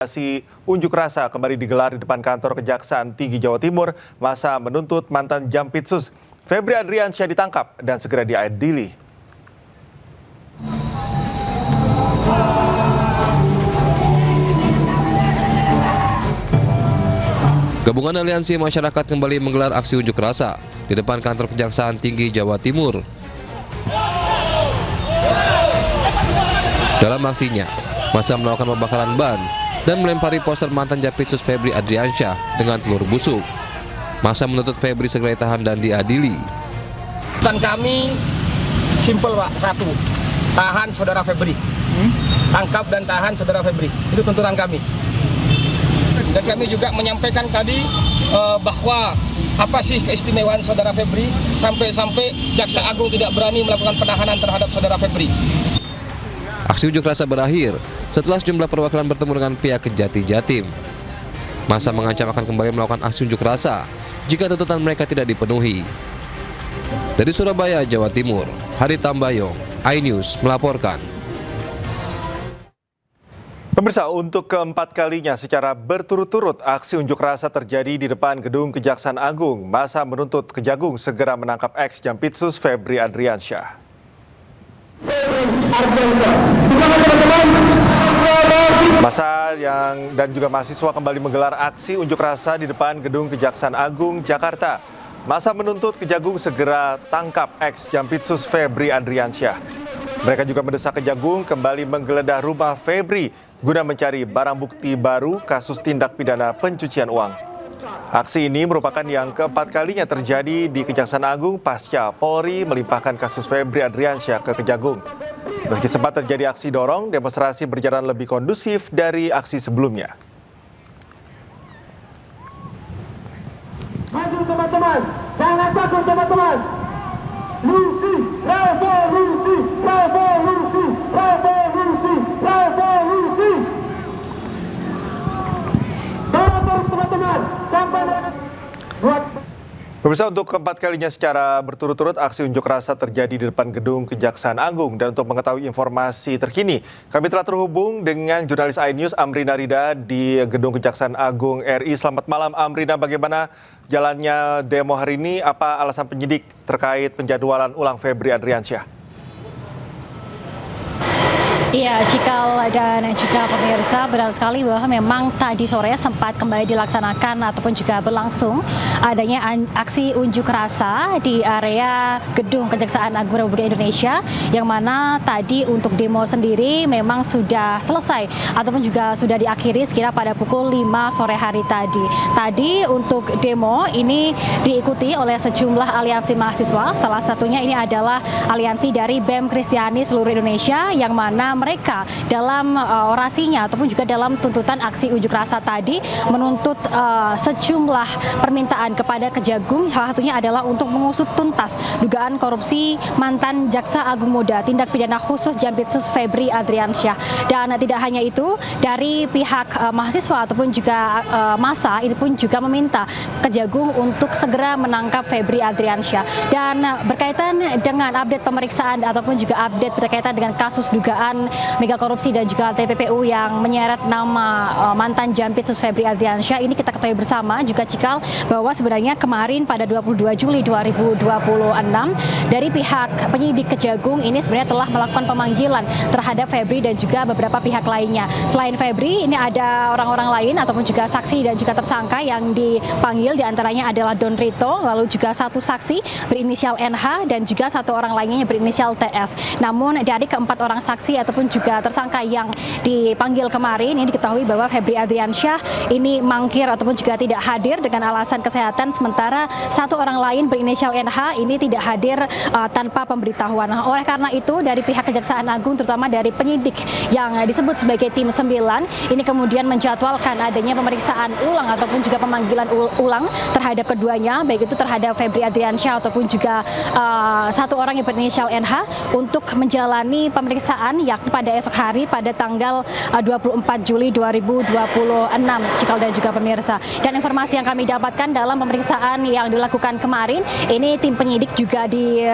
Aksi unjuk rasa kembali digelar di depan kantor Kejaksaan Tinggi Jawa Timur. Masa menuntut mantan Jampitsus Febri Adriansyah ditangkap dan segera diadili. Gabungan Aliansi Masyarakat kembali menggelar aksi unjuk rasa di depan kantor Kejaksaan Tinggi Jawa Timur. Dalam aksinya, massa melakukan pembakaran ban dan melempari poster mantan Jampitsus Febri Adriansyah dengan telur busuk. Massa menuntut Febri segera ditahan dan diadili. Tuntutan kami simpel, Pak. Satu, tahan saudara Febri. Tangkap dan tahan saudara Febri. Itu tuntutan kami. Dan kami juga menyampaikan tadi bahwa apa sih keistimewaan saudara Febri sampai-sampai Jaksa Agung tidak berani melakukan penahanan terhadap saudara Febri. Aksi unjuk rasa berakhir setelah sejumlah perwakilan bertemu dengan pihak Kejati Jatim. Massa mengancam akan kembali melakukan aksi unjuk rasa jika tuntutan mereka tidak dipenuhi. Dari Surabaya, Jawa Timur, Hari Tambayong, iNews melaporkan. Pemirsa, untuk keempat kalinya secara berturut-turut aksi unjuk rasa terjadi di depan gedung Kejaksaan Agung. Massa menuntut Kejagung segera menangkap ex-Jampitsus Febri Adriansyah. Massa dan juga mahasiswa kembali menggelar aksi unjuk rasa di depan gedung Kejaksaan Agung Jakarta. Massa menuntut Kejagung segera tangkap ex-Jampitsus Febri Adriansyah. Mereka juga mendesak Kejagung kembali menggeledah rumah Febri guna mencari barang bukti baru kasus tindak pidana pencucian uang. Aksi ini merupakan yang keempat kalinya terjadi di Kejaksaan Agung pasca Polri melimpahkan kasus Febri Adriansyah ke Kejagung. Meski sempat terjadi aksi dorong, demonstrasi berjalan lebih kondusif dari aksi sebelumnya. Maju teman-teman, jangan takut teman-teman. Revolusi, revolusi, revolusi, revolusi, revolusi. Dorong terus teman-teman, sampai buat. Pemirsa, untuk keempat kalinya secara berturut-turut aksi unjuk rasa terjadi di depan gedung Kejaksaan Agung. Dan untuk mengetahui informasi terkini, kami telah terhubung dengan jurnalis iNews Amrina Rida di gedung Kejaksaan Agung RI. Selamat malam Amrina, bagaimana jalannya demo hari ini? Apa alasan penyidik terkait penjadwalan ulang Febri Adriansyah? Iya, Cikal dan juga pemirsa, benar sekali bahwa memang tadi sore sempat kembali dilaksanakan ataupun juga berlangsung adanya aksi unjuk rasa di area gedung Kejaksaan Agung Republik Indonesia, yang mana tadi untuk demo sendiri memang sudah selesai ataupun juga sudah diakhiri sekira pada pukul 5 sore hari tadi. Tadi untuk demo ini diikuti oleh sejumlah aliansi mahasiswa, salah satunya ini adalah aliansi dari BEM Kristiani seluruh Indonesia, yang mana mereka dalam orasinya ataupun juga dalam tuntutan aksi unjuk rasa tadi menuntut sejumlah permintaan kepada Kejagung, salah satunya adalah untuk mengusut tuntas dugaan korupsi mantan Jaksa Agung Muda tindak pidana khusus Jampitsus Febri Adriansyah. Dan tidak hanya itu, dari pihak mahasiswa ataupun juga massa ini pun juga meminta Kejagung untuk segera menangkap Febri Adriansyah. Dan berkaitan dengan update pemeriksaan ataupun juga update berkaitan dengan kasus dugaan mega korupsi dan juga TPPU yang menyeret nama mantan Jampitsus Febri Adriansyah, ini kita ketahui bersama juga Cikal bahwa sebenarnya kemarin pada 22 Juli 2026 dari pihak penyidik Kejagung ini sebenarnya telah melakukan pemanggilan terhadap Febri dan juga beberapa pihak lainnya. Selain Febri, ini ada orang-orang lain ataupun juga saksi dan juga tersangka yang dipanggil, diantaranya adalah Don Rito, lalu juga satu saksi berinisial NH dan juga satu orang lainnya yang berinisial TS. Namun dari keempat orang saksi ataupun juga tersangka yang dipanggil kemarin, ini diketahui bahwa Febri Adriansyah ini mangkir ataupun juga tidak hadir dengan alasan kesehatan, sementara satu orang lain berinisial NH ini tidak hadir tanpa pemberitahuan. Nah, oleh karena itu dari pihak Kejaksaan Agung, terutama dari penyidik yang disebut sebagai tim 9, ini kemudian menjadwalkan adanya pemeriksaan ulang ataupun juga pemanggilan ulang terhadap keduanya, baik itu terhadap Febri Adriansyah ataupun juga satu orang yang berinisial NH untuk menjalani pemeriksaan, yakni pada esok hari pada tanggal 24 Juli 2026, Cikal dan juga pemirsa. Dan informasi yang kami dapatkan dalam pemeriksaan yang dilakukan kemarin, ini tim penyidik juga di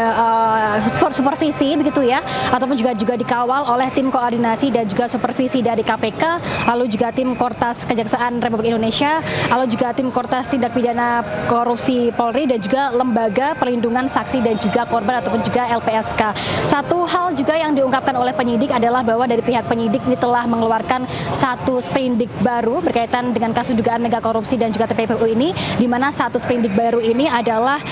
supervisi begitu ya, ataupun juga dikawal oleh tim koordinasi dan juga supervisi dari KPK, lalu juga tim Kortas Kejaksaan Republik Indonesia, lalu juga tim Kortas Tindak Pidana Korupsi Polri dan juga Lembaga Perlindungan Saksi dan juga Korban ataupun juga LPSK. Satu hal juga yang diungkapkan oleh penyidik adalah bahwa dari pihak penyidik ini telah mengeluarkan satu sprindik baru berkaitan dengan kasus dugaan mega korupsi dan juga TPPU ini, di mana satu sprindik baru ini adalah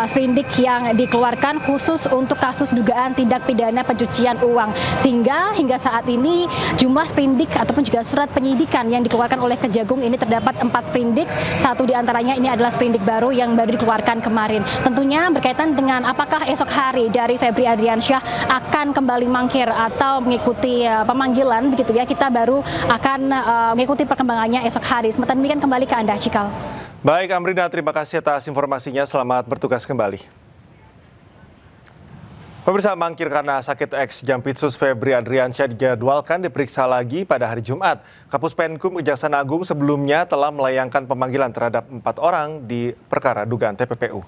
sprindik yang dikeluarkan khusus untuk kasus dugaan tindak pidana pencucian uang, sehingga hingga saat ini jumlah sprindik ataupun juga surat penyidikan yang dikeluarkan oleh Kejagung ini terdapat 4 sprindik. Satu di antaranya ini adalah sprindik baru yang baru dikeluarkan kemarin. Tentunya berkaitan dengan apakah esok hari dari Febri Adriansyah akan kembali mangkir atau mengikuti pemanggilan begitu ya, kita baru akan mengikuti perkembangannya esok hari. Sementara demikian kembali ke Anda, Cikal. Baik, Amrina, terima kasih atas informasinya. Selamat bertugas kembali. Pemirsa, mangkir karena sakit ex-Jampitsus Febri Adriansyah dijadwalkan diperiksa lagi pada hari Jumat. Kapus Penkum Kejaksaan Agung sebelumnya telah melayangkan pemanggilan terhadap 4 orang di perkara dugaan TPPU.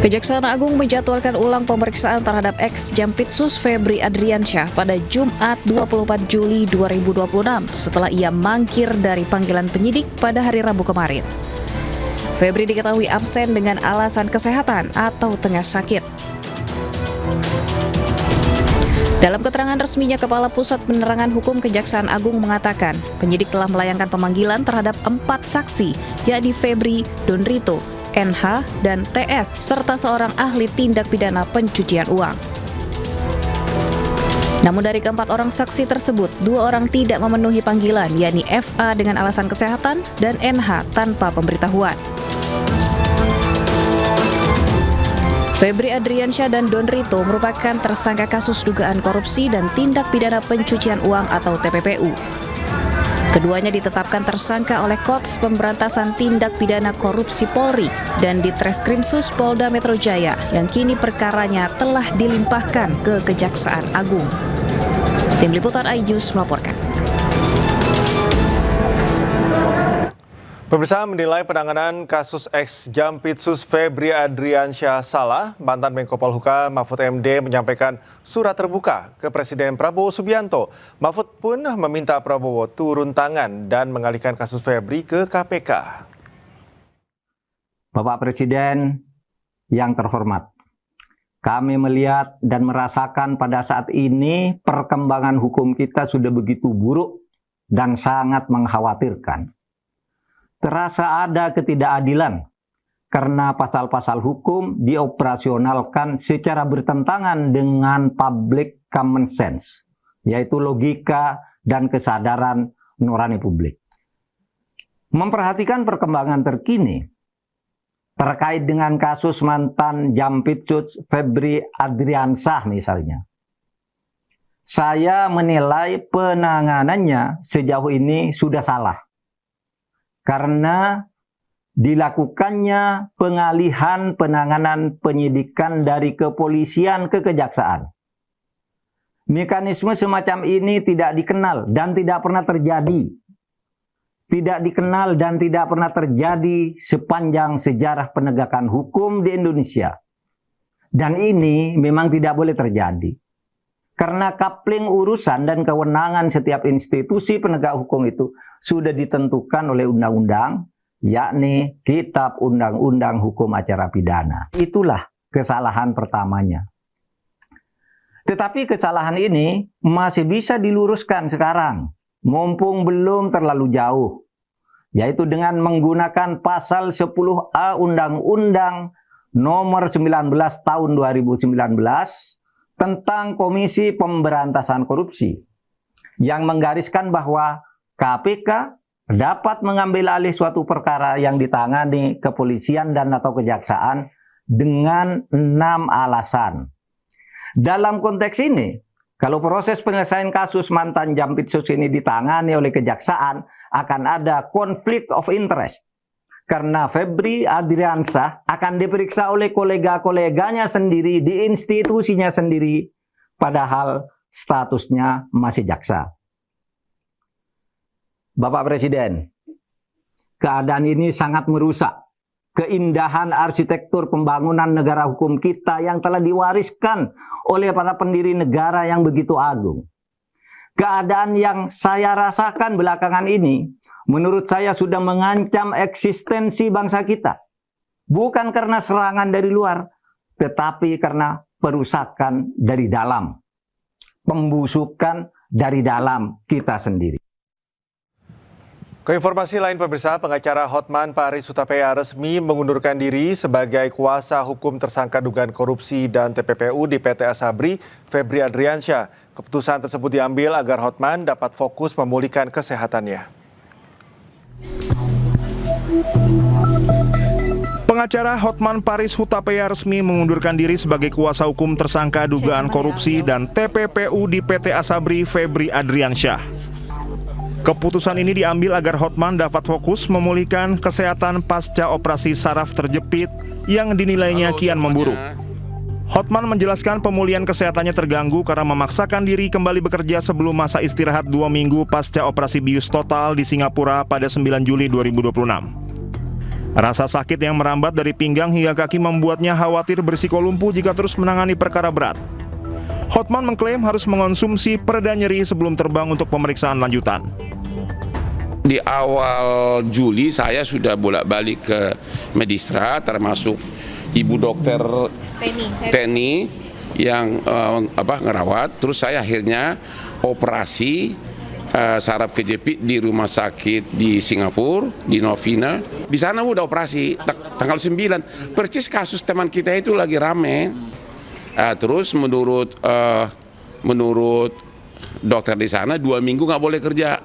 Kejaksaan Agung menjadwalkan ulang pemeriksaan terhadap ex-Jampitsus Febri Adriansyah pada Jumat 24 Juli 2026 setelah ia mangkir dari panggilan penyidik pada hari Rabu kemarin. Febri diketahui absen dengan alasan kesehatan atau tengah sakit. Dalam keterangan resminya, Kepala Pusat Penerangan Hukum Kejaksaan Agung mengatakan penyidik telah melayangkan pemanggilan terhadap 4 saksi, yakni Febri, Donrito, NH, dan TS, serta seorang ahli tindak pidana pencucian uang. Namun dari keempat orang saksi tersebut, 2 orang tidak memenuhi panggilan, yakni FA dengan alasan kesehatan dan NH tanpa pemberitahuan. Febri Adriansyah dan Donrito merupakan tersangka kasus dugaan korupsi dan tindak pidana pencucian uang atau TPPU. Keduanya ditetapkan tersangka oleh Korps Pemberantasan Tindak Pidana Korupsi Polri dan Ditreskrimsus Polda Metro Jaya yang kini perkaranya telah dilimpahkan ke Kejaksaan Agung. Tim Liputan iNews melaporkan. Pemirsa, menilai penanganan kasus ex-Jampitsus Febri Adriansyah salah, mantan Menko Polhukam Mahfud MD menyampaikan surat terbuka ke Presiden Prabowo Subianto. Mahfud pun meminta Prabowo turun tangan dan mengalihkan kasus Febri ke KPK. Bapak Presiden yang terhormat, kami melihat dan merasakan pada saat ini perkembangan hukum kita sudah begitu buruk dan sangat mengkhawatirkan. Terasa ada ketidakadilan karena pasal-pasal hukum dioperasionalkan secara bertentangan dengan public common sense, yaitu logika dan kesadaran nurani publik. Memperhatikan perkembangan terkini terkait dengan kasus mantan Jampitsus Febri Adriansyah misalnya, saya menilai penanganannya sejauh ini sudah salah. Karena dilakukannya pengalihan penanganan penyidikan dari kepolisian ke kejaksaan. Mekanisme semacam ini tidak dikenal dan tidak pernah terjadi. Tidak dikenal dan tidak pernah terjadi sepanjang sejarah penegakan hukum di Indonesia. Dan ini memang tidak boleh terjadi. Karena coupling urusan dan kewenangan setiap institusi penegak hukum itu sudah ditentukan oleh undang-undang, yakni Kitab Undang-Undang Hukum Acara Pidana. Itulah kesalahan pertamanya. Tetapi kesalahan ini masih bisa diluruskan sekarang, mumpung belum terlalu jauh, yaitu dengan menggunakan pasal 10A Undang-Undang Nomor 19 Tahun 2019 tentang Komisi Pemberantasan Korupsi yang menggariskan bahwa KPK dapat mengambil alih suatu perkara yang ditangani kepolisian dan atau kejaksaan dengan 6 alasan. Dalam konteks ini, kalau proses penyelesaian kasus mantan Jampitsus ini ditangani oleh kejaksaan, akan ada konflik of interest. karena Febri Adriansyah akan diperiksa oleh kolega-koleganya sendiri di institusinya sendiri, padahal statusnya masih jaksa. Bapak Presiden, keadaan ini sangat merusak keindahan arsitektur pembangunan negara hukum kita yang telah diwariskan oleh para pendiri negara yang begitu agung. Keadaan yang saya rasakan belakangan ini, menurut saya sudah mengancam eksistensi bangsa kita. Bukan karena serangan dari luar, tetapi karena perusakan dari dalam. Pembusukan dari dalam kita sendiri. Ke informasi lain pemirsa, pengacara Hotman Paris Hutapea resmi mengundurkan diri sebagai kuasa hukum tersangka dugaan korupsi dan TPPU di PT Asabri, Febri Adriansyah. Keputusan tersebut diambil agar Hotman dapat fokus memulihkan kesehatannya. Pengacara Hotman Paris Hutapea resmi mengundurkan diri sebagai kuasa hukum tersangka dugaan korupsi dan TPPU di PT Asabri, Febri Adriansyah. Keputusan ini diambil agar Hotman dapat fokus memulihkan kesehatan pasca operasi saraf terjepit yang dinilainya kian memburuk. Hotman menjelaskan pemulihan kesehatannya terganggu karena memaksakan diri kembali bekerja sebelum masa istirahat 2 minggu pasca operasi bius total di Singapura pada 9 Juli 2026. Rasa sakit yang merambat dari pinggang hingga kaki membuatnya khawatir berisiko lumpuh jika terus menangani perkara berat. Hotman mengklaim harus mengonsumsi pereda nyeri sebelum terbang untuk pemeriksaan lanjutan. Di awal Juli saya sudah bolak-balik ke Medistra, termasuk Ibu Dokter Teni yang ngerawat. Terus saya akhirnya operasi saraf kejepit di rumah sakit di Singapura, di Novena. Di sana udah operasi tanggal 9. Persis kasus teman kita itu lagi rame. Terus menurut dokter di sana 2 minggu nggak boleh kerja.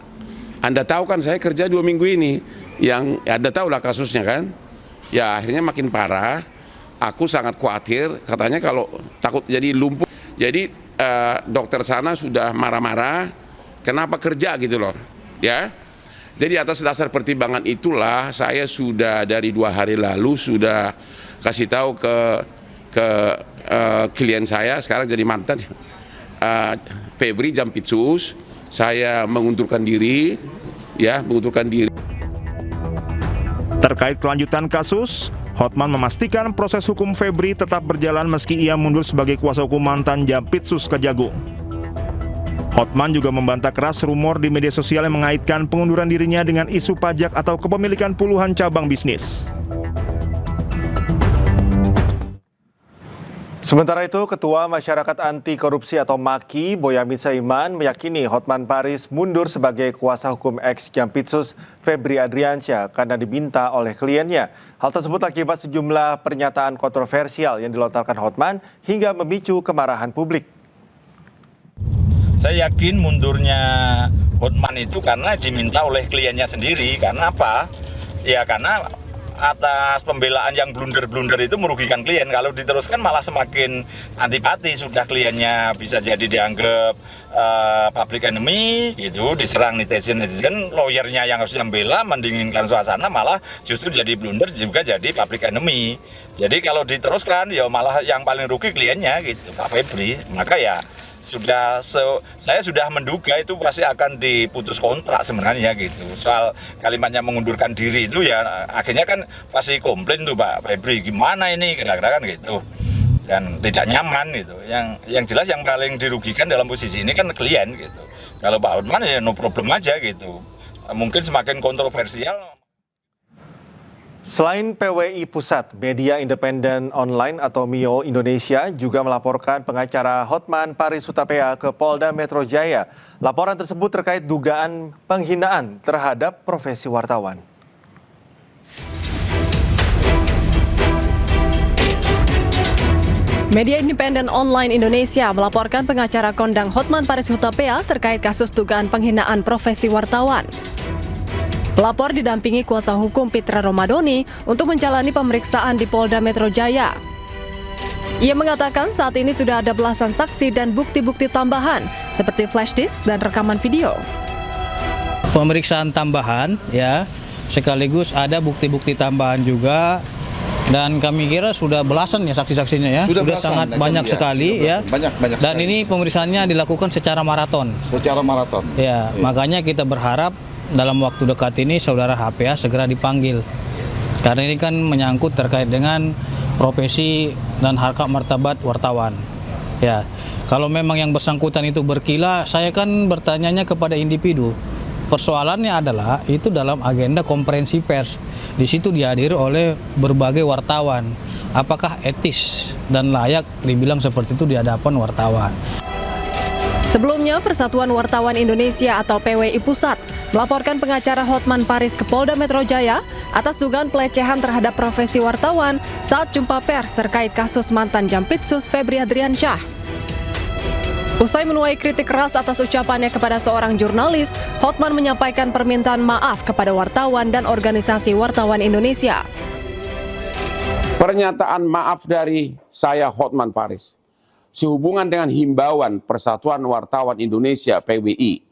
Anda tahu kan saya kerja 2 minggu ini, yang Anda tahu lah kasusnya kan. Ya akhirnya makin parah. Aku sangat khawatir, katanya kalau takut jadi lumpuh. Jadi dokter sana sudah marah-marah, kenapa kerja gitu loh, ya. Jadi atas dasar pertimbangan itulah saya sudah dari 2 hari lalu sudah kasih tahu ke klien saya, sekarang jadi mantan, Febri Jampitsus, saya mengundurkan diri, ya, mengundurkan diri. Terkait kelanjutan kasus, Hotman memastikan proses hukum Febri tetap berjalan meski ia mundur sebagai kuasa hukum mantan Jampitsus Kejagung. Hotman juga membantah keras rumor di media sosial yang mengaitkan pengunduran dirinya dengan isu pajak atau kepemilikan puluhan cabang bisnis. Sementara itu, Ketua Masyarakat Anti Korupsi atau MAKI, Boyamin Saiman, meyakini Hotman Paris mundur sebagai kuasa hukum ex-Jampitsus Febri Adriansyah karena diminta oleh kliennya. Hal tersebut akibat sejumlah pernyataan kontroversial yang dilontarkan Hotman hingga memicu kemarahan publik. Saya yakin mundurnya Hotman itu karena diminta oleh kliennya sendiri. Karena apa? Ya karena atas pembelaan yang blunder-blunder itu merugikan klien. Kalau diteruskan malah semakin antipati, sudah kliennya bisa jadi dianggap public enemy gitu, diserang netizen, lawyernya yang harusnya membela, mendinginkan suasana, malah justru jadi blunder juga jadi public enemy. Jadi kalau diteruskan ya malah yang paling rugi kliennya gitu, Pak Febri. Maka ya saya sudah menduga itu pasti akan diputus kontrak sebenarnya gitu. Soal kalimatnya mengundurkan diri itu ya akhirnya kan pasti komplain tuh Pak Febri, gimana ini kira-kira kan gitu. Dan tidak nyaman gitu. Yang jelas yang paling dirugikan dalam posisi ini kan klien gitu. Kalau Pak Hotman ya no problem aja gitu. Mungkin semakin kontroversial. Selain PWI Pusat, Media Independen Online atau MIO Indonesia juga melaporkan pengacara Hotman Paris Hutapea ke Polda Metro Jaya. Laporan tersebut terkait dugaan penghinaan terhadap profesi wartawan. Media Independen Online Indonesia melaporkan pengacara kondang Hotman Paris Hutapea terkait kasus dugaan penghinaan profesi wartawan. Pelapor didampingi kuasa hukum Pitra Romadoni untuk menjalani pemeriksaan di Polda Metro Jaya. Ia mengatakan saat ini sudah ada belasan saksi dan bukti-bukti tambahan seperti flash disk dan rekaman video. Pemeriksaan tambahan ya sekaligus ada bukti-bukti tambahan juga. Dan kami kira sudah belasan ya saksi-saksinya ya, sudah sangat banyak sekali ya. Banyak dan ini pemeriksaannya dilakukan secara maraton. Ya, makanya kita berharap dalam waktu dekat ini saudara HPA segera dipanggil. Karena ini kan menyangkut terkait dengan profesi dan harkat martabat wartawan. Ya, kalau memang yang bersangkutan itu berkilah, saya kan bertanyanya kepada individu. Persoalannya adalah itu dalam agenda konferensi pers. Di situ dihadiri oleh berbagai wartawan. Apakah etis dan layak dibilang seperti itu di hadapan wartawan? Sebelumnya, Persatuan Wartawan Indonesia atau PWI Pusat melaporkan pengacara Hotman Paris ke Polda Metro Jaya atas dugaan pelecehan terhadap profesi wartawan saat jumpa pers terkait kasus mantan Jampitsus Febri Adriansyah. Usai menuai kritik keras atas ucapannya kepada seorang jurnalis, Hotman menyampaikan permintaan maaf kepada wartawan dan organisasi wartawan Indonesia. Pernyataan maaf dari saya Hotman Paris sehubungan dengan himbauan Persatuan Wartawan Indonesia PWI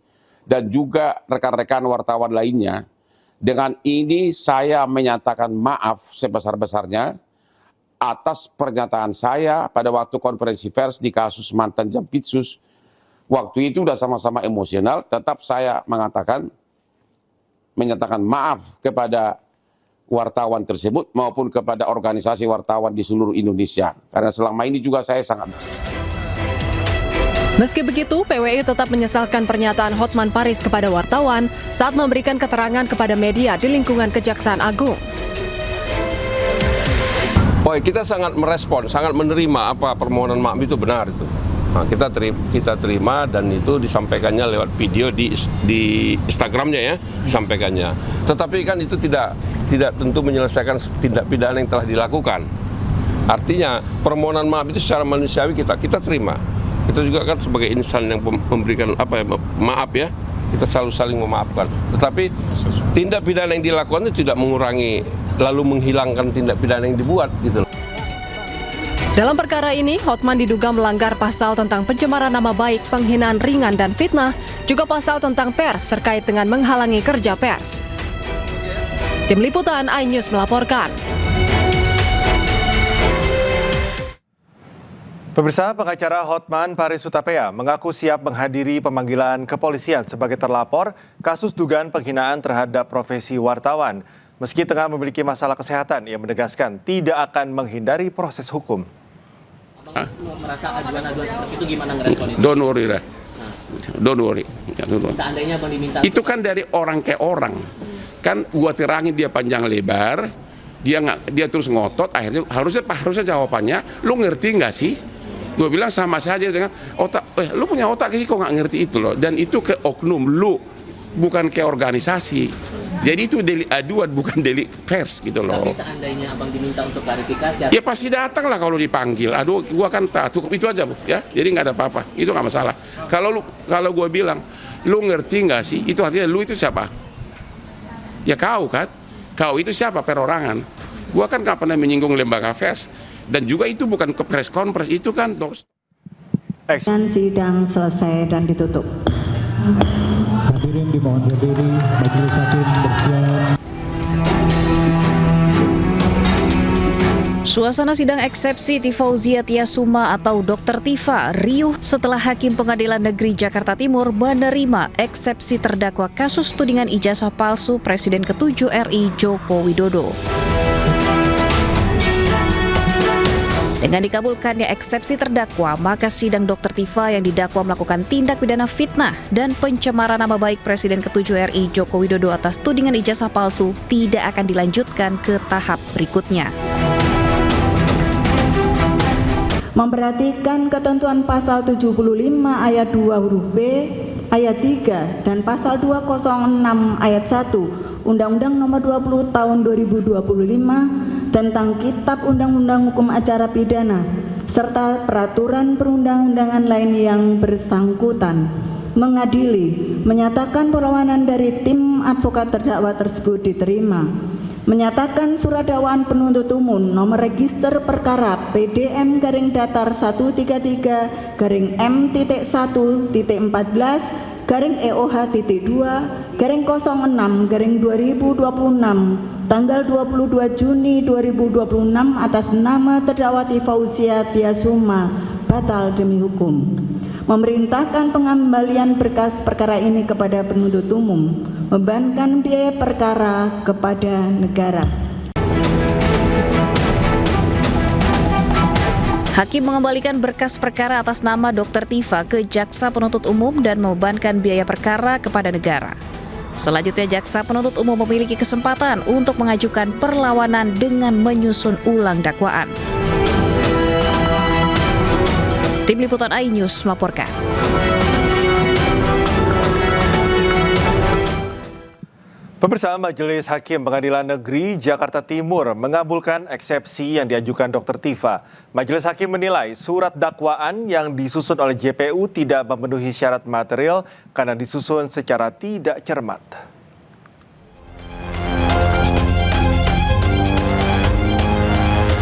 dan juga rekan-rekan wartawan lainnya. Dengan ini saya menyatakan maaf sebesar-besarnya atas pernyataan saya pada waktu konferensi pers di kasus mantan Jampitsus. Waktu itu sudah sama-sama emosional, tetap saya menyatakan maaf kepada wartawan tersebut maupun kepada organisasi wartawan di seluruh Indonesia. Karena selama ini juga saya sangat... Meski begitu, PWI tetap menyesalkan pernyataan Hotman Paris kepada wartawan saat memberikan keterangan kepada media di lingkungan Kejaksaan Agung. Kita sangat merespon, sangat menerima apa permohonan maaf itu benar itu. Nah, kita terima dan itu disampaikannya lewat video di Instagramnya ya, disampaikannya. Tetapi kan itu tidak tentu menyelesaikan tindak pidana yang telah dilakukan. Artinya permohonan maaf itu secara manusiawi kita terima. Kita juga kan sebagai insan yang memberikan maaf ya, kita selalu saling memaafkan. Tetapi tindak pidana yang dilakukan itu tidak mengurangi lalu menghilangkan tindak pidana yang dibuat gitu. Dalam perkara ini, Hotman diduga melanggar pasal tentang pencemaran nama baik, penghinaan ringan dan fitnah, juga pasal tentang pers terkait dengan menghalangi kerja pers. Tim Liputan iNews melaporkan. Pemirsa, pengacara Hotman Paris Hutapea mengaku siap menghadiri pemanggilan kepolisian sebagai terlapor kasus dugaan penghinaan terhadap profesi wartawan. Meski tengah memiliki masalah kesehatan, ia menegaskan tidak akan menghindari proses hukum. Merasa aduan-aduan seperti itu gimana ngerespon itu? Don't worry lah. Don't worry. Seandainya Bang diminta... Itu kan dari orang ke orang. Kan gua terangin dia panjang lebar, dia terus ngotot, akhirnya harusnya jawabannya, lu ngerti nggak sih? Gue bilang sama saja dengan otak, lu punya otak sih kok nggak ngerti itu loh. Dan itu ke oknum lu, bukan ke organisasi. Jadi itu delik aduan, bukan delik pers gitu loh. Tapi seandainya Abang diminta untuk klarifikasi... Ya pasti datang lah kalau dipanggil. Aduh, gua kan cukup itu aja, Bu, ya. Jadi nggak ada apa-apa. Itu nggak masalah. Kalau gua bilang, lu ngerti nggak sih? Itu artinya lu itu siapa? Ya kau kan? Kau itu siapa? Perorangan. Gua kan nggak pernah menyinggung lembaga pers. Dan juga itu bukan ke press conference, itu kan dan sidang selesai dan ditutup. Hadirin dimohon berdiri, majelis hakim bersiap. Suasana sidang eksepsi Tifauzia Tiasuma atau Dr. Tifa riuh setelah Hakim Pengadilan Negeri Jakarta Timur menerima eksepsi terdakwa kasus tudingan ijazah palsu Presiden ke-7 RI Joko Widodo. Dengan dikabulkannya eksepsi terdakwa, maka sidang Dr. Tifa yang didakwa melakukan tindak pidana fitnah dan pencemaran nama baik Presiden ke-7 RI Joko Widodo atas tudingan ijazah palsu tidak akan dilanjutkan ke tahap berikutnya. Memperhatikan ketentuan pasal 75 ayat 2 huruf B, ayat 3, dan pasal 206 ayat 1 Undang-Undang Nomor 20 Tahun 2025 tentang Kitab Undang-Undang Hukum Acara Pidana serta peraturan perundang-undangan lain yang bersangkutan, mengadili, menyatakan perlawanan dari tim advokat terdakwa tersebut diterima, menyatakan surat dakwaan penuntut umum nomor register perkara PDM-datar 133-M.1.14 EOH-2/06/2026 tanggal 22 Juni 2026 atas nama terdakwa Tifauzia Tiasuma batal demi hukum. Memerintahkan pengembalian berkas perkara ini kepada penuntut umum, membebankan biaya perkara kepada negara. Hakim mengembalikan berkas perkara atas nama Dr. Tifa ke Jaksa Penuntut Umum dan membebankan biaya perkara kepada negara. Selanjutnya, Jaksa Penuntut Umum memiliki kesempatan untuk mengajukan perlawanan dengan menyusun ulang dakwaan. Tim Liputan iNews melaporkan. Pemirsa, Majelis Hakim Pengadilan Negeri Jakarta Timur mengabulkan eksepsi yang diajukan Dr. Tifa. Majelis Hakim menilai surat dakwaan yang disusun oleh JPU tidak memenuhi syarat material karena disusun secara tidak cermat.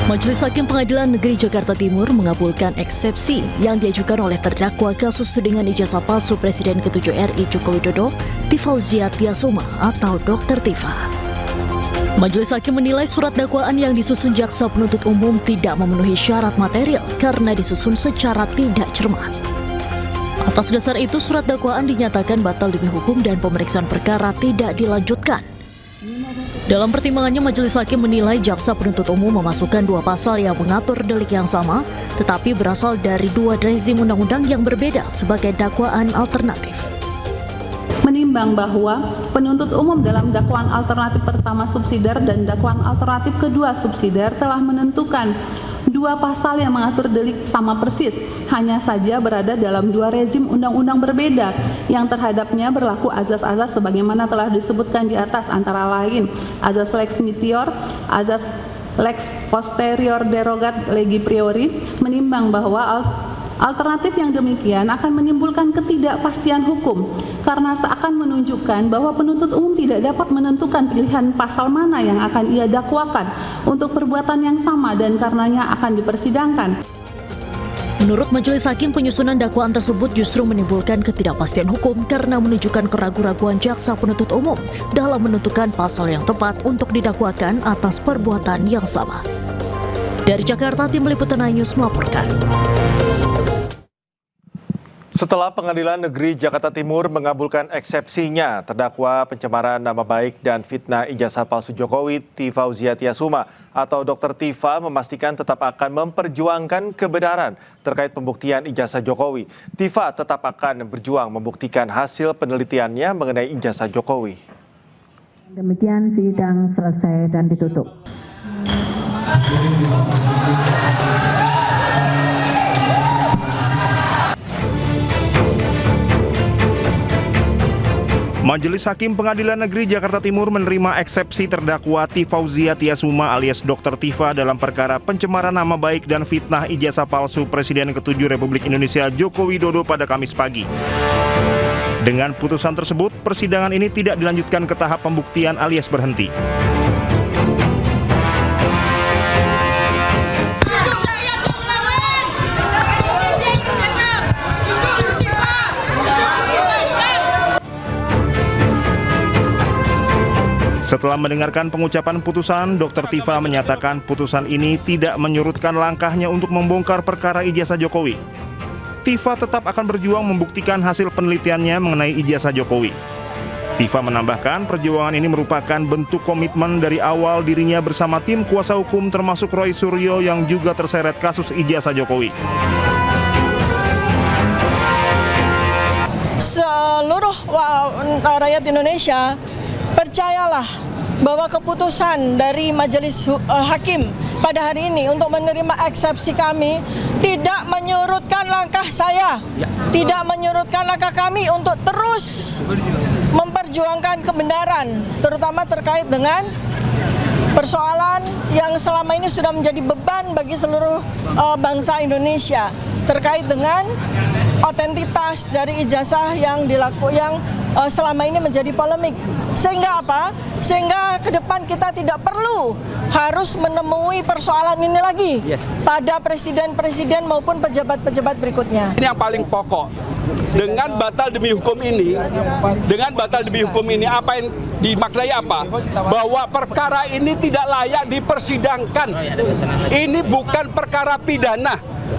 Majelis Hakim Pengadilan Negeri Jakarta Timur mengabulkan eksepsi yang diajukan oleh terdakwa kasus tudingan ijazah palsu Presiden ke-7 RI Joko Widodo, Tifauzia Tiasuma atau Dr. Tifa. Majelis Hakim menilai surat dakwaan yang disusun Jaksa Penuntut Umum tidak memenuhi syarat material karena disusun secara tidak cermat. Atas dasar itu, surat dakwaan dinyatakan batal demi hukum dan pemeriksaan perkara tidak dilanjutkan. Dalam pertimbangannya, Majelis Hakim menilai Jaksa Penuntut Umum memasukkan dua pasal yang mengatur delik yang sama, tetapi berasal dari dua rezim undang-undang yang berbeda sebagai dakwaan alternatif. Menimbang bahwa penuntut umum dalam dakwaan alternatif pertama subsidiar dan dakwaan alternatif kedua subsidiar telah menentukan dua pasal yang mengatur delik sama persis, hanya saja berada dalam dua rezim undang-undang berbeda yang terhadapnya berlaku azas-azas sebagaimana telah disebutkan di atas, antara lain azas lex meteor, azas lex posterior derogat legi priori. Menimbang bahwa alternatif yang demikian akan menimbulkan ketidakpastian hukum karena seakan menunjukkan bahwa penuntut umum tidak dapat menentukan pilihan pasal mana yang akan ia dakwakan untuk perbuatan yang sama dan karenanya akan dipersidangkan. Menurut Majelis Hakim, penyusunan dakwaan tersebut justru menimbulkan ketidakpastian hukum karena menunjukkan keraguan-raguan Jaksa Penuntut Umum dalam menentukan pasal yang tepat untuk didakwakan atas perbuatan yang sama. Dari Jakarta, Tim Liputan iNews melaporkan. Setelah Pengadilan Negeri Jakarta Timur mengabulkan eksepsinya, terdakwa pencemaran nama baik dan fitnah ijazah palsu Jokowi, Tifauzia Tiasuma atau Dr. Tifa memastikan tetap akan memperjuangkan kebenaran terkait pembuktian ijazah Jokowi. Tifa tetap akan berjuang membuktikan hasil penelitiannya mengenai ijazah Jokowi. Demikian sidang selesai dan ditutup. Majelis Hakim Pengadilan Negeri Jakarta Timur menerima eksepsi terdakwa Tifauzia Tiasuma alias Dr. Tifa dalam perkara pencemaran nama baik dan fitnah ijazah palsu Presiden ke-7 Republik Indonesia Joko Widodo pada Kamis pagi. Dengan putusan tersebut, persidangan ini tidak dilanjutkan ke tahap pembuktian alias berhenti. Setelah mendengarkan pengucapan putusan, Dr. Tifa menyatakan putusan ini tidak menyurutkan langkahnya untuk membongkar perkara ijazah Jokowi. Tifa tetap akan berjuang membuktikan hasil penelitiannya mengenai ijazah Jokowi. Tifa menambahkan perjuangan ini merupakan bentuk komitmen dari awal dirinya bersama tim kuasa hukum termasuk Roy Suryo yang juga terseret kasus ijazah Jokowi. Seluruh rakyat Indonesia, percayalah bahwa keputusan dari Majelis Hakim pada hari ini untuk menerima eksepsi kami tidak menyurutkan langkah saya, tidak menyurutkan langkah kami untuk terus memperjuangkan kebenaran, terutama terkait dengan persoalan yang selama ini sudah menjadi beban bagi seluruh bangsa Indonesia terkait dengan otentitas dari ijazah yang selama ini menjadi polemik. Sehingga apa? Sehingga ke depan kita tidak perlu harus menemui persoalan ini lagi pada presiden-presiden maupun pejabat-pejabat berikutnya. Ini yang paling pokok. Dengan batal demi hukum ini, apa yang dimaknai apa? Bahwa perkara ini tidak layak dipersidangkan. Ini bukan perkara pidana.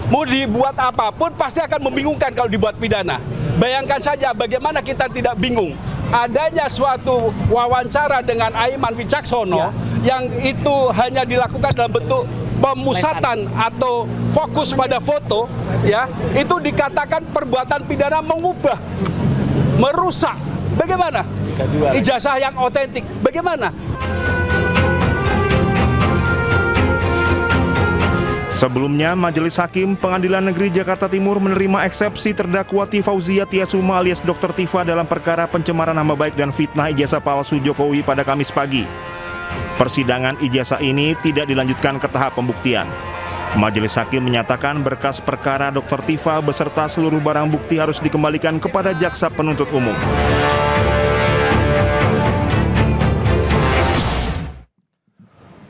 Mau dibuat apapun pasti akan membingungkan kalau dibuat pidana. Bayangkan saja bagaimana kita tidak bingung. Adanya suatu wawancara dengan Aiman Wicaksono yang itu hanya dilakukan dalam bentuk pemusatan atau fokus pada foto, ya, itu dikatakan perbuatan pidana mengubah, merusak. Bagaimana? Ijazah yang otentik. Bagaimana? Sebelumnya, Majelis Hakim Pengadilan Negeri Jakarta Timur menerima eksepsi terdakwa Tifauzia Tiasuma alias Dr. Tifa dalam perkara pencemaran nama baik dan fitnah ijazah palsu Jokowi pada Kamis pagi. Persidangan ijazah ini tidak dilanjutkan ke tahap pembuktian. Majelis Hakim menyatakan berkas perkara Dr. Tifa beserta seluruh barang bukti harus dikembalikan kepada jaksa penuntut umum.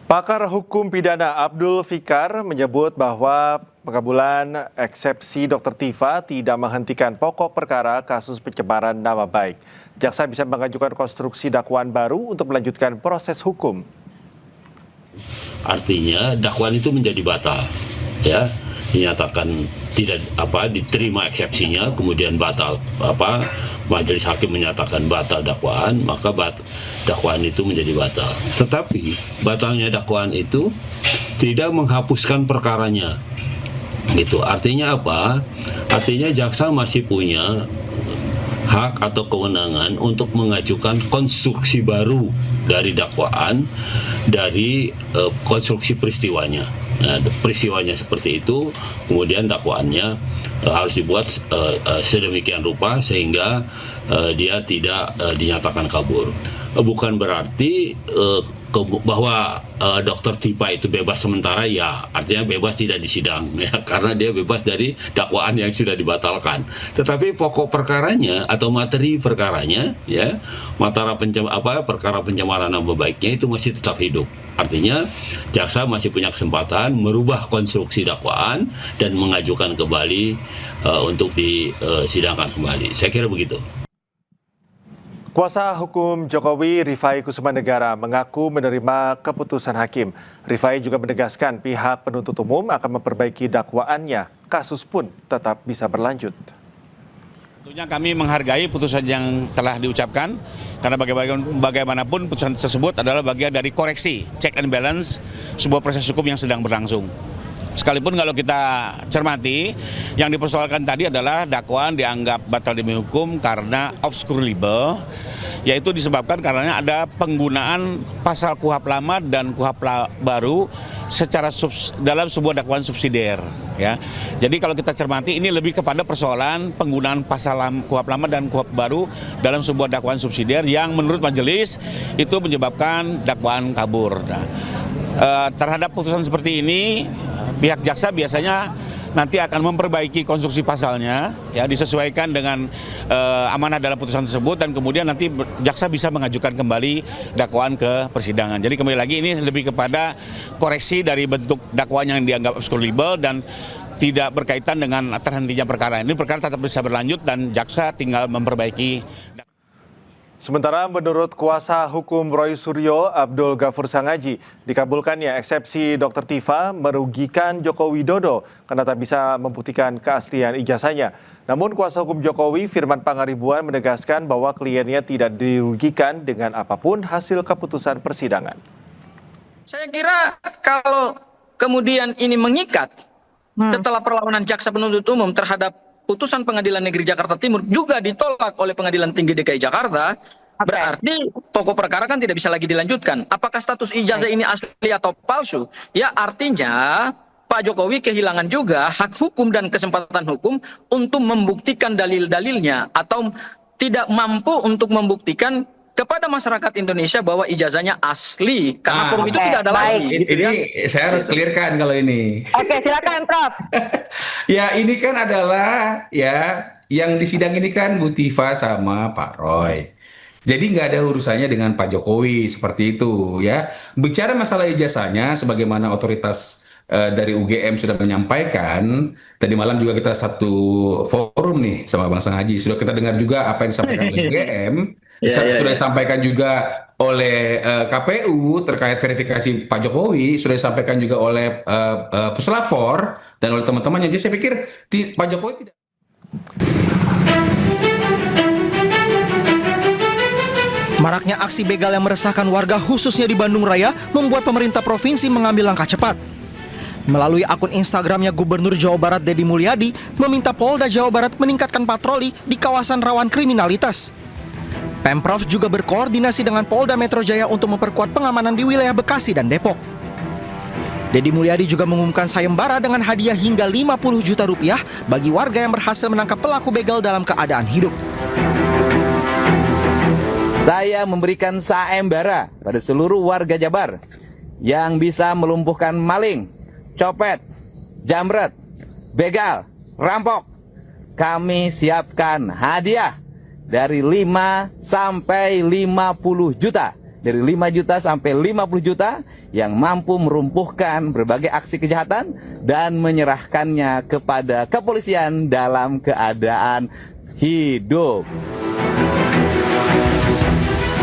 Pakar hukum pidana Abdul Fikar menyebut bahwa pengabulan eksepsi Dr. Tifa tidak menghentikan pokok perkara kasus pencemaran nama baik. Jaksa bisa mengajukan konstruksi dakwaan baru untuk melanjutkan proses hukum. Artinya dakwaan itu menjadi batal, ya, dinyatakan tidak diterima eksepsinya, kemudian batal majelis hakim menyatakan batal dakwaan, maka dakwaan itu menjadi batal. Tetapi batalnya dakwaan itu tidak menghapuskan perkaranya. Gitu. Artinya apa? Artinya jaksa masih punya hak atau kewenangan untuk mengajukan konstruksi baru dari dakwaan, dari konstruksi peristiwanya. Nah, peristiwanya seperti itu, kemudian dakwaannya harus dibuat sedemikian rupa sehingga dia tidak dinyatakan kabur. Bukan berarti bahwa Dr. Tifa itu bebas sementara, ya, artinya bebas tidak disidang, ya, karena dia bebas dari dakwaan yang sudah dibatalkan. Tetapi pokok perkaranya atau materi perkaranya, ya, perkara pencemaran nama baiknya itu masih tetap hidup. Artinya jaksa masih punya kesempatan merubah konstruksi dakwaan dan mengajukan kembali untuk disidangkan kembali. Saya kira begitu. Kuasa hukum Jokowi Rifai Kusumanegara mengaku menerima keputusan hakim. Rifai juga menegaskan pihak penuntut umum akan memperbaiki dakwaannya. Kasus pun tetap bisa berlanjut. Tentunya kami menghargai putusan yang telah diucapkan, karena bagaimanapun putusan tersebut adalah bagian dari koreksi, check and balance sebuah proses hukum yang sedang berlangsung. Sekalipun kalau kita cermati, yang dipersoalkan tadi adalah dakwaan dianggap batal demi hukum karena obscure libel, yaitu disebabkan karena ada penggunaan pasal KUHP lama dan KUHP baru secara dalam sebuah dakwaan subsidiar. Ya, jadi kalau kita cermati ini lebih kepada persoalan penggunaan pasal KUHP lama dan KUHP baru dalam sebuah dakwaan subsidiar yang menurut majelis itu menyebabkan dakwaan kabur. Nah, terhadap putusan seperti ini, pihak jaksa biasanya nanti akan memperbaiki konstruksi pasalnya, ya, disesuaikan dengan amanah dalam putusan tersebut, dan kemudian nanti jaksa bisa mengajukan kembali dakwaan ke persidangan. Jadi kembali lagi ini lebih kepada koreksi dari bentuk dakwaan yang dianggap obscure libel dan tidak berkaitan dengan terhentinya perkara. Ini perkara tetap bisa berlanjut dan jaksa tinggal memperbaiki. Sementara menurut kuasa hukum Roy Suryo, Abdul Ghafur Sangaji, dikabulkannya eksepsi Dr. Tifa merugikan Joko Widodo karena tak bisa membuktikan keaslian ijazahnya. Namun kuasa hukum Jokowi, Firman Pangaribuan, menegaskan bahwa kliennya tidak dirugikan dengan apapun hasil keputusan persidangan. Saya kira kalau kemudian ini mengikat setelah perlawanan jaksa penuntut umum terhadap putusan Pengadilan Negeri Jakarta Timur juga ditolak oleh Pengadilan Tinggi DKI Jakarta, berarti pokok perkara kan tidak bisa lagi dilanjutkan. Apakah status ijazah ini asli atau palsu? Ya, artinya Pak Jokowi kehilangan juga hak hukum dan kesempatan hukum untuk membuktikan dalil-dalilnya atau tidak mampu untuk membuktikan kepada masyarakat Indonesia bahwa ijazahnya asli karena forum itu tidak ada lagi. Gitu, ini saya harus clearkan kalau ini. Oke, silakan Prof. Ya, ini kan adalah ya yang di sidang ini kan Bu Tifa sama Pak Roy. Jadi nggak ada urusannya dengan Pak Jokowi seperti itu ya. Bicara masalah ijazahnya, sebagaimana otoritas dari UGM sudah menyampaikan, tadi malam juga kita satu forum nih sama Bang Sang Haji, sudah kita dengar juga apa yang disampaikan oleh UGM, sudah disampaikan juga oleh KPU terkait verifikasi Pak Jokowi, sudah disampaikan juga oleh Puslapor dan oleh teman-temannya. Jadi saya pikir Pak Jokowi tidak. Maraknya aksi begal yang meresahkan warga khususnya di Bandung Raya membuat pemerintah provinsi mengambil langkah cepat. Melalui akun Instagramnya, Gubernur Jawa Barat Deddy Mulyadi meminta Polda Jawa Barat meningkatkan patroli di kawasan rawan kriminalitas. Pemprov juga berkoordinasi dengan Polda Metro Jaya untuk memperkuat pengamanan di wilayah Bekasi dan Depok. Deddy Mulyadi juga mengumumkan sayembara dengan hadiah hingga 50 juta rupiah bagi warga yang berhasil menangkap pelaku begal dalam keadaan hidup. Saya memberikan sayembara pada seluruh warga Jabar yang bisa melumpuhkan maling, copet, jamret, begal, rampok. Kami siapkan hadiah dari 5 sampai 50 juta. Dari 5 juta sampai 50 juta yang mampu merumpuhkan berbagai aksi kejahatan dan menyerahkannya kepada kepolisian dalam keadaan hidup.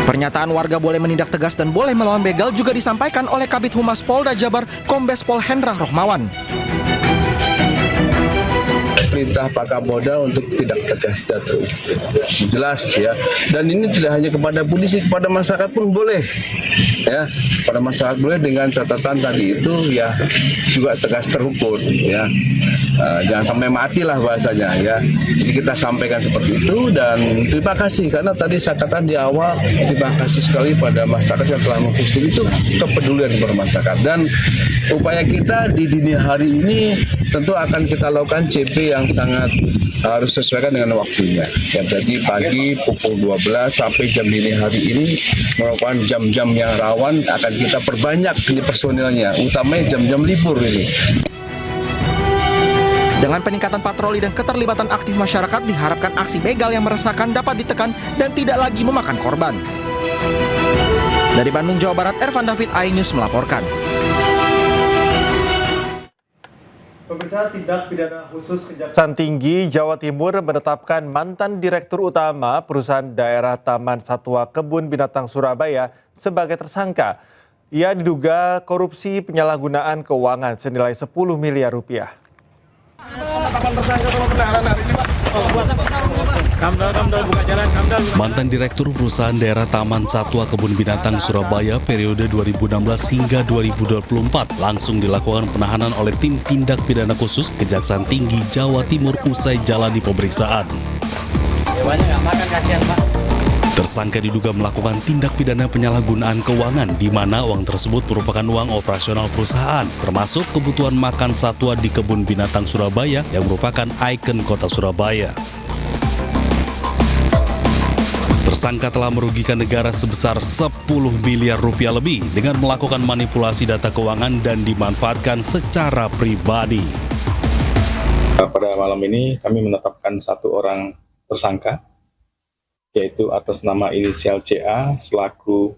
Pernyataan warga boleh menindak tegas dan boleh melawan begal juga disampaikan oleh Kabid Humas Polda Jabar Kombes Pol Hendra Rohmawan. Perintah Pak Kapolda untuk tidak tegas dan jelas ya, dan ini tidak hanya kepada polisi, kepada masyarakat pun boleh ya, pada masyarakat boleh dengan catatan tadi itu ya juga tegas terukur ya, jangan sampai mati lah bahasanya ya. Jadi kita sampaikan seperti itu dan terima kasih karena tadi saya katakan di awal, terima kasih sekali pada masyarakat yang telah mengkhusus itu kepedulian kepada masyarakat, dan upaya kita di dini hari ini tentu akan kita lakukan CP yang sangat harus sesuaikan dengan waktunya. Ya, jadi pagi pukul 12 sampai jam dini hari ini merupakan jam-jam yang rawan, akan kita perbanyak ini personilnya, utamanya jam-jam libur ini. Dengan peningkatan patroli dan keterlibatan aktif masyarakat, diharapkan aksi begal yang meresahkan dapat ditekan dan tidak lagi memakan korban. Dari Bandung, Jawa Barat, Ervan David, iNews melaporkan. Pemirsa, tindak pidana khusus Kejaksaan Tinggi Jawa Timur menetapkan mantan Direktur Utama Perusahaan Daerah Taman Satwa Kebun Binatang Surabaya sebagai tersangka. Ia diduga korupsi penyalahgunaan keuangan senilai 10 miliar rupiah. Mantan Direktur Perusahaan Daerah Taman Satwa Kebun Binatang Surabaya periode 2016 hingga 2024 langsung dilakukan penahanan oleh tim tindak pidana khusus Kejaksaan Tinggi Jawa Timur usai jalani pemeriksaan. Tersangka diduga melakukan tindak pidana penyalahgunaan keuangan di mana uang tersebut merupakan uang operasional perusahaan, termasuk kebutuhan makan satwa di Kebun Binatang Surabaya yang merupakan ikon kota Surabaya. Tersangka telah merugikan negara sebesar 10 miliar rupiah lebih dengan melakukan manipulasi data keuangan dan dimanfaatkan secara pribadi. Pada malam ini kami menetapkan satu orang tersangka, yaitu atas nama inisial CA selaku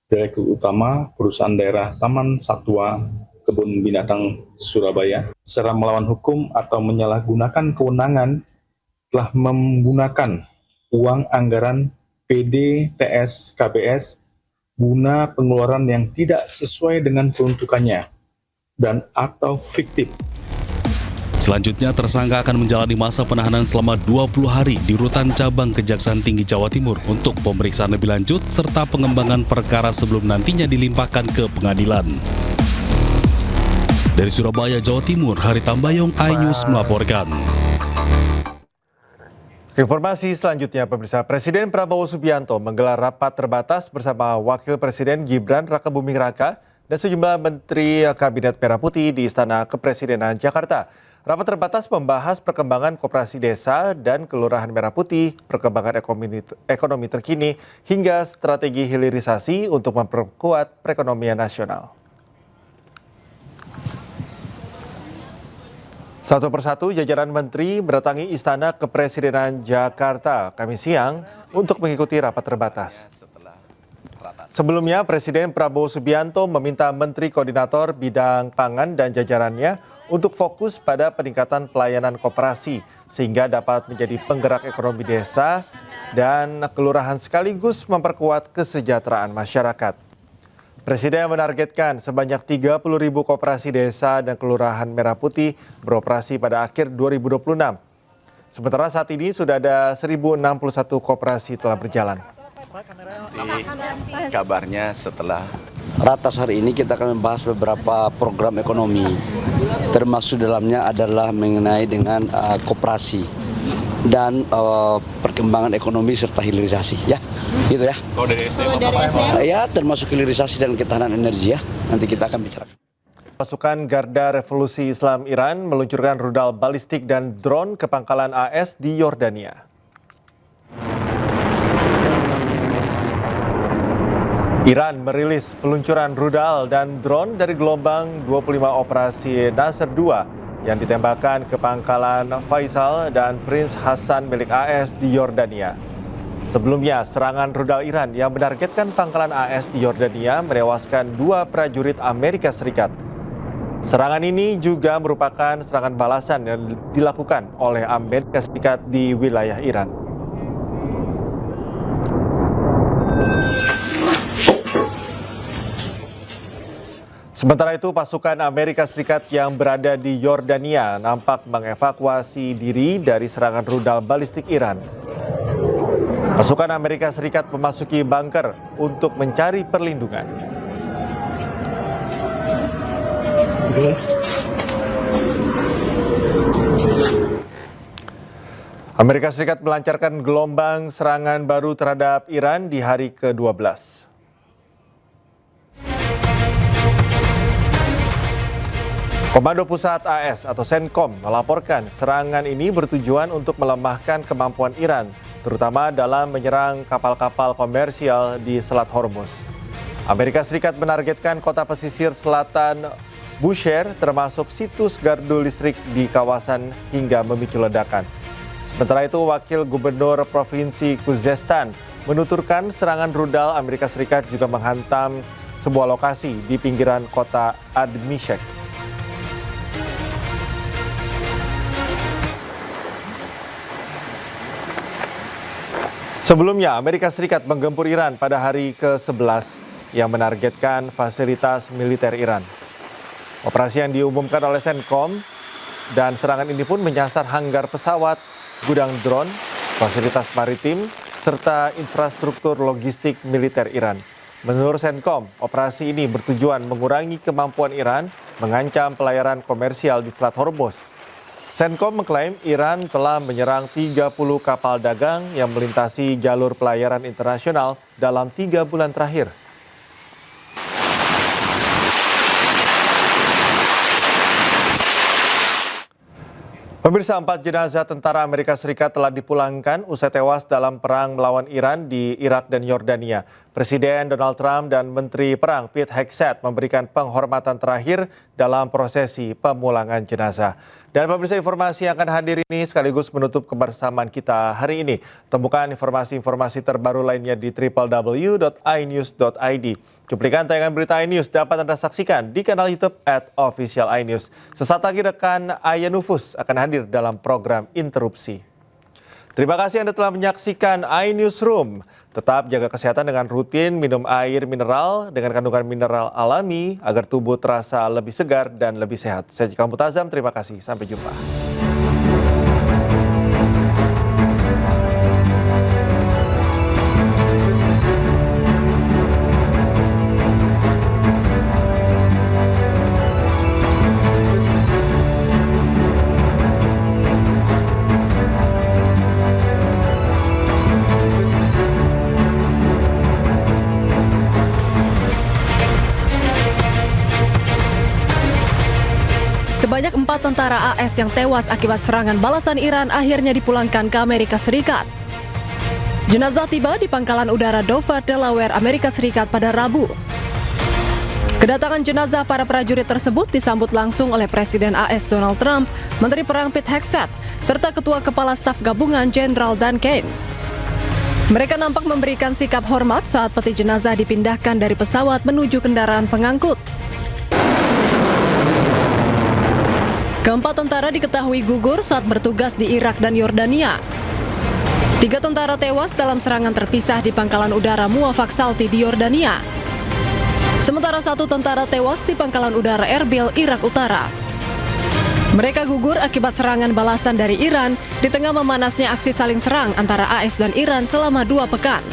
Direktur Utama Perusahaan Daerah Taman Satwa Kebun Binatang Surabaya, secara melawan hukum atau menyalahgunakan kewenangan telah menggunakan uang anggaran PDTS KBS guna pengeluaran yang tidak sesuai dengan peruntukannya dan atau fiktif. Selanjutnya, tersangka akan menjalani masa penahanan selama 20 hari di Rutan Cabang Kejaksaan Tinggi Jawa Timur untuk pemeriksaan lebih lanjut serta pengembangan perkara sebelum nantinya dilimpahkan ke pengadilan. Dari Surabaya, Jawa Timur, Hari Tambayong, iNews melaporkan. Informasi selanjutnya, pemirsa, Presiden Prabowo Subianto menggelar rapat terbatas bersama Wakil Presiden Gibran Rakebuming Raka dan sejumlah Menteri Kabinet Merah Putih di Istana Kepresidenan Jakarta. Rapat terbatas membahas perkembangan koperasi desa dan Kelurahan Merah Putih, perkembangan ekonomi terkini, hingga strategi hilirisasi untuk memperkuat perekonomian nasional. Satu persatu jajaran menteri mendatangi Istana Kepresidenan Jakarta Kamis siang untuk mengikuti rapat terbatas. Sebelumnya, Presiden Prabowo Subianto meminta Menteri Koordinator Bidang Pangan dan jajarannya untuk fokus pada peningkatan pelayanan koperasi sehingga dapat menjadi penggerak ekonomi desa dan kelurahan sekaligus memperkuat kesejahteraan masyarakat. Presiden menargetkan sebanyak 30.000 koperasi desa dan kelurahan Merah Putih beroperasi pada akhir 2026. Sementara saat ini sudah ada 1.061 koperasi telah berjalan. Nanti kabarnya setelah ratas hari ini kita akan membahas beberapa program ekonomi, termasuk dalamnya adalah mengenai dengan koperasi dan perkembangan ekonomi serta hilirisasi, ya, gitu ya. Kalau dari SDM ya, termasuk hilirisasi dan ketahanan energi ya. Nanti kita akan bicarakan. Pasukan Garda Revolusi Islam Iran meluncurkan rudal balistik dan drone ke pangkalan AS di Yordania. Iran merilis peluncuran rudal dan drone dari gelombang 25 operasi Nasr 2 yang ditembakkan ke pangkalan Faisal dan Prince Hassan milik AS di Yordania. Sebelumnya, serangan rudal Iran yang menargetkan pangkalan AS di Yordania menewaskan 2 prajurit Amerika Serikat. Serangan ini juga merupakan serangan balasan yang dilakukan oleh Amerika Serikat di wilayah Iran. Sementara itu, pasukan Amerika Serikat yang berada di Yordania nampak mengevakuasi diri dari serangan rudal balistik Iran. Pasukan Amerika Serikat memasuki bunker untuk mencari perlindungan. Amerika Serikat melancarkan gelombang serangan baru terhadap Iran di hari ke-12. Komando Pusat AS atau CENTCOM melaporkan serangan ini bertujuan untuk melemahkan kemampuan Iran, terutama dalam menyerang kapal-kapal komersial di Selat Hormuz. Amerika Serikat menargetkan kota pesisir selatan Bushehr termasuk situs gardu listrik di kawasan hingga memicu ledakan. Sementara itu, Wakil Gubernur Provinsi Khuzestan menuturkan serangan rudal Amerika Serikat juga menghantam sebuah lokasi di pinggiran kota Admishek. Sebelumnya, Amerika Serikat menggempur Iran pada hari ke-11 yang menargetkan fasilitas militer Iran. Operasi yang diumumkan oleh CENTCOM dan serangan ini pun menyasar hanggar pesawat, gudang drone, fasilitas maritim, serta infrastruktur logistik militer Iran. Menurut CENTCOM, operasi ini bertujuan mengurangi kemampuan Iran mengancam pelayaran komersial di Selat Hormuz. CENTCOM mengklaim Iran telah menyerang 30 kapal dagang yang melintasi jalur pelayaran internasional dalam 3 bulan terakhir. Pemirsa, 4 jenazah tentara Amerika Serikat telah dipulangkan usai tewas dalam perang melawan Iran di Irak dan Yordania. Presiden Donald Trump dan Menteri Perang Pete Hegseth memberikan penghormatan terakhir dalam prosesi pemulangan jenazah. Dan pemirsa, informasi yang akan hadir ini sekaligus menutup kebersamaan kita hari ini. Temukan informasi-informasi terbaru lainnya di www.inews.id. Cuplikan tayangan berita iNews dapat Anda saksikan di kanal YouTube @official iNews. Sesaat lagi rekan Aya Nufus akan hadir dalam program Interupsi. Terima kasih Anda telah menyaksikan iNewsroom. Tetap jaga kesehatan dengan rutin minum air mineral dengan kandungan mineral alami agar tubuh terasa lebih segar dan lebih sehat. Saya Jika Mutazam, terima kasih. Sampai jumpa. Sebanyak tentara AS yang tewas akibat serangan balasan Iran akhirnya dipulangkan ke Amerika Serikat. Jenazah tiba di Pangkalan Udara Dover, Delaware, Amerika Serikat pada Rabu. Kedatangan jenazah para prajurit tersebut disambut langsung oleh Presiden AS Donald Trump, Menteri Perang Pete Hegseth, serta Ketua Kepala Staf Gabungan Jenderal Dan Kane. Mereka nampak memberikan sikap hormat saat peti jenazah dipindahkan dari pesawat menuju kendaraan pengangkut. Keempat tentara diketahui gugur saat bertugas di Irak dan Yordania. 3 tentara tewas dalam serangan terpisah di Pangkalan Udara Muwafaq Salti di Yordania. Sementara 1 tentara tewas di Pangkalan Udara Erbil, Irak Utara. Mereka gugur akibat serangan balasan dari Iran di tengah memanasnya aksi saling serang antara AS dan Iran selama 2 pekan.